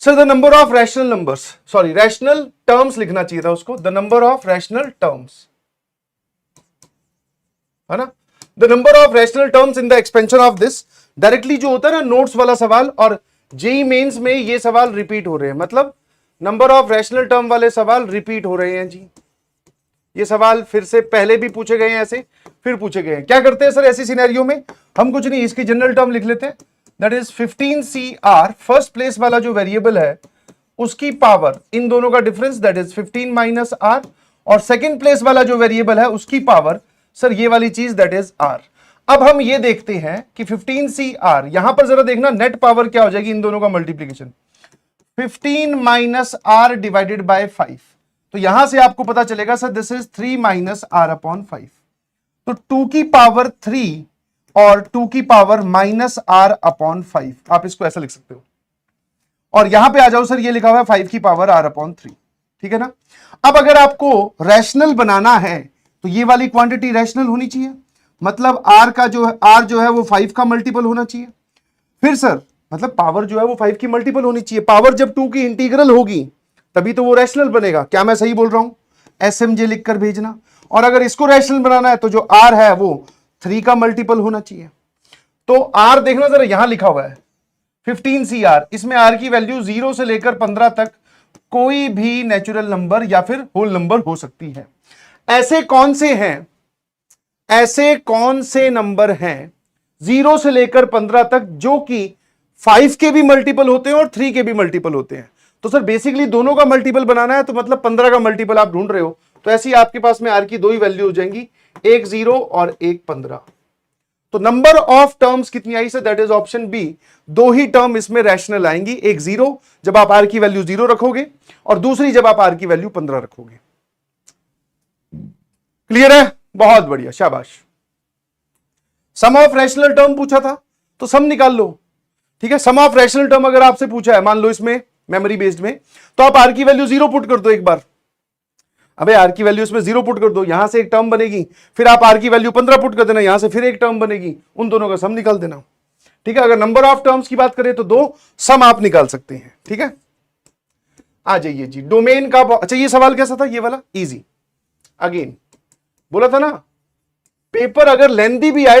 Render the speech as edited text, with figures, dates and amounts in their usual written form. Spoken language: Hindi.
Sir the number of rational numbers, sorry rational terms लिखना चाहिए था उसको, the number of rational terms, है ना, the number of rational terms in the expansion of this. Directly जो होता है ना नोट्स वाला सवाल, और जेई मेंस में ये सवाल रिपीट हो रहे हैं, मतलब नंबर ऑफ रैशनल टर्म वाले सवाल रिपीट हो रहे हैं जी। ये सवाल फिर से पहले भी पूछे गए हैं, ऐसे फिर पूछे गए हैं। क्या करते हैं सर ऐसी सिनेरियो में, हम कुछ नहीं, इसकी जनरल टर्म लिख लेते हैं, that is 15CR, first place वाला जो वेरिएबल है उसकी पावर, इन दोनों का difference that is 15 minus R, और सेकेंड प्लेस वाला जो वेरिएबल है उसकी पावर सर ये वाली चीज दैट इज आर। अब हम ये देखते हैं कि 15CR, यहां पर जरा देखना नेट पावर क्या हो जाएगी इन दोनों का multiplication, 15 minus R divided by 5, तो यहां से आपको पता चलेगा sir this is 3 minus R upon 5, तो 2 की पावर 3 और 2 की पावर माइनस आर अपॉन 5, आप इसको ऐसा लिख सकते हो। और यहां पे आ जाओ सर, ये लिखा हुआ है 5 की पावर आर अपॉन 3, ठीक है ना। अब अगर आपको रैशनल बनाना है तो ये वाली क्वांटिटी रैशनल होनी चाहिए, मतलब आर का जो है, आर जो है वो 5 का मल्टीपल होना चाहिए। फिर सर मतलब पावर जो है वो 5 की मल्टीपल होनी चाहिए, पावर जब 2 की इंटीग्रल होगी तभी तो वो रैशनल बनेगा। क्या मैं सही बोल रहा हूं, एसएमजे लिखकर भेजना। और अगर इसको रैशनल बनाना है तो जो आर है वो 3 का मल्टीपल होना चाहिए। तो आर देखना जरा, यहां लिखा हुआ है 15CR, इसमें आर की वैल्यू 0 से लेकर 15 तक कोई भी नेचुरल नंबर या फिर होल नंबर हो सकती है। ऐसे कौन से हैं, ऐसे कौन से नंबर हैं 0 से लेकर 15 तक जो कि 5 के भी मल्टीपल होते हैं और 3 के भी मल्टीपल होते हैं। तो सर बेसिकली दोनों का मल्टीपल बनाना है, तो मतलब 15 का मल्टीपल आप ढूंढ रहे हो, तो ऐसे ही आपके पास में आर की दो ही वैल्यू हो जाएंगी, एक 0 और एक 15। तो नंबर ऑफ टर्म्स कितनी आई sir, that is option B, दो ही टर्म इसमें रैशनल आएंगी, एक 0 जब आप आर की वैल्यू 0 रखोगे और दूसरी जब आप आर की वैल्यू 15 रखोगे। क्लियर है, बहुत बढ़िया, शाबाश। सम ऑफ रैशनल टर्म पूछा था तो सम निकाल लो, ठीक है। सम ऑफ रैशनल टर्म अगर आपसे पूछा है, मान लो इसमें मेमोरी बेस्ड में, तो आप आर की वैल्यू 0 पुट कर दो एक बार। अबे आर की वैल्यू इसमें 0 पुट कर दो, यहां से एक टर्म बनेगी, फिर आप आर की वैल्यू 15 पुट कर देना, यहां से फिर एक टर्म बनेगी, उन दोनों का सम निकाल देना, ठीक है। अगर नंबर ऑफ टर्म्स की बात करें तो दो सम आप निकाल सकते हैं, ठीक है। आ जाइए जी, डोमेन का, अच्छा ये सवाल कैसा था, ये वाला इजी, अगेन बोला था ना पेपर अगर लेंथी भी आए तो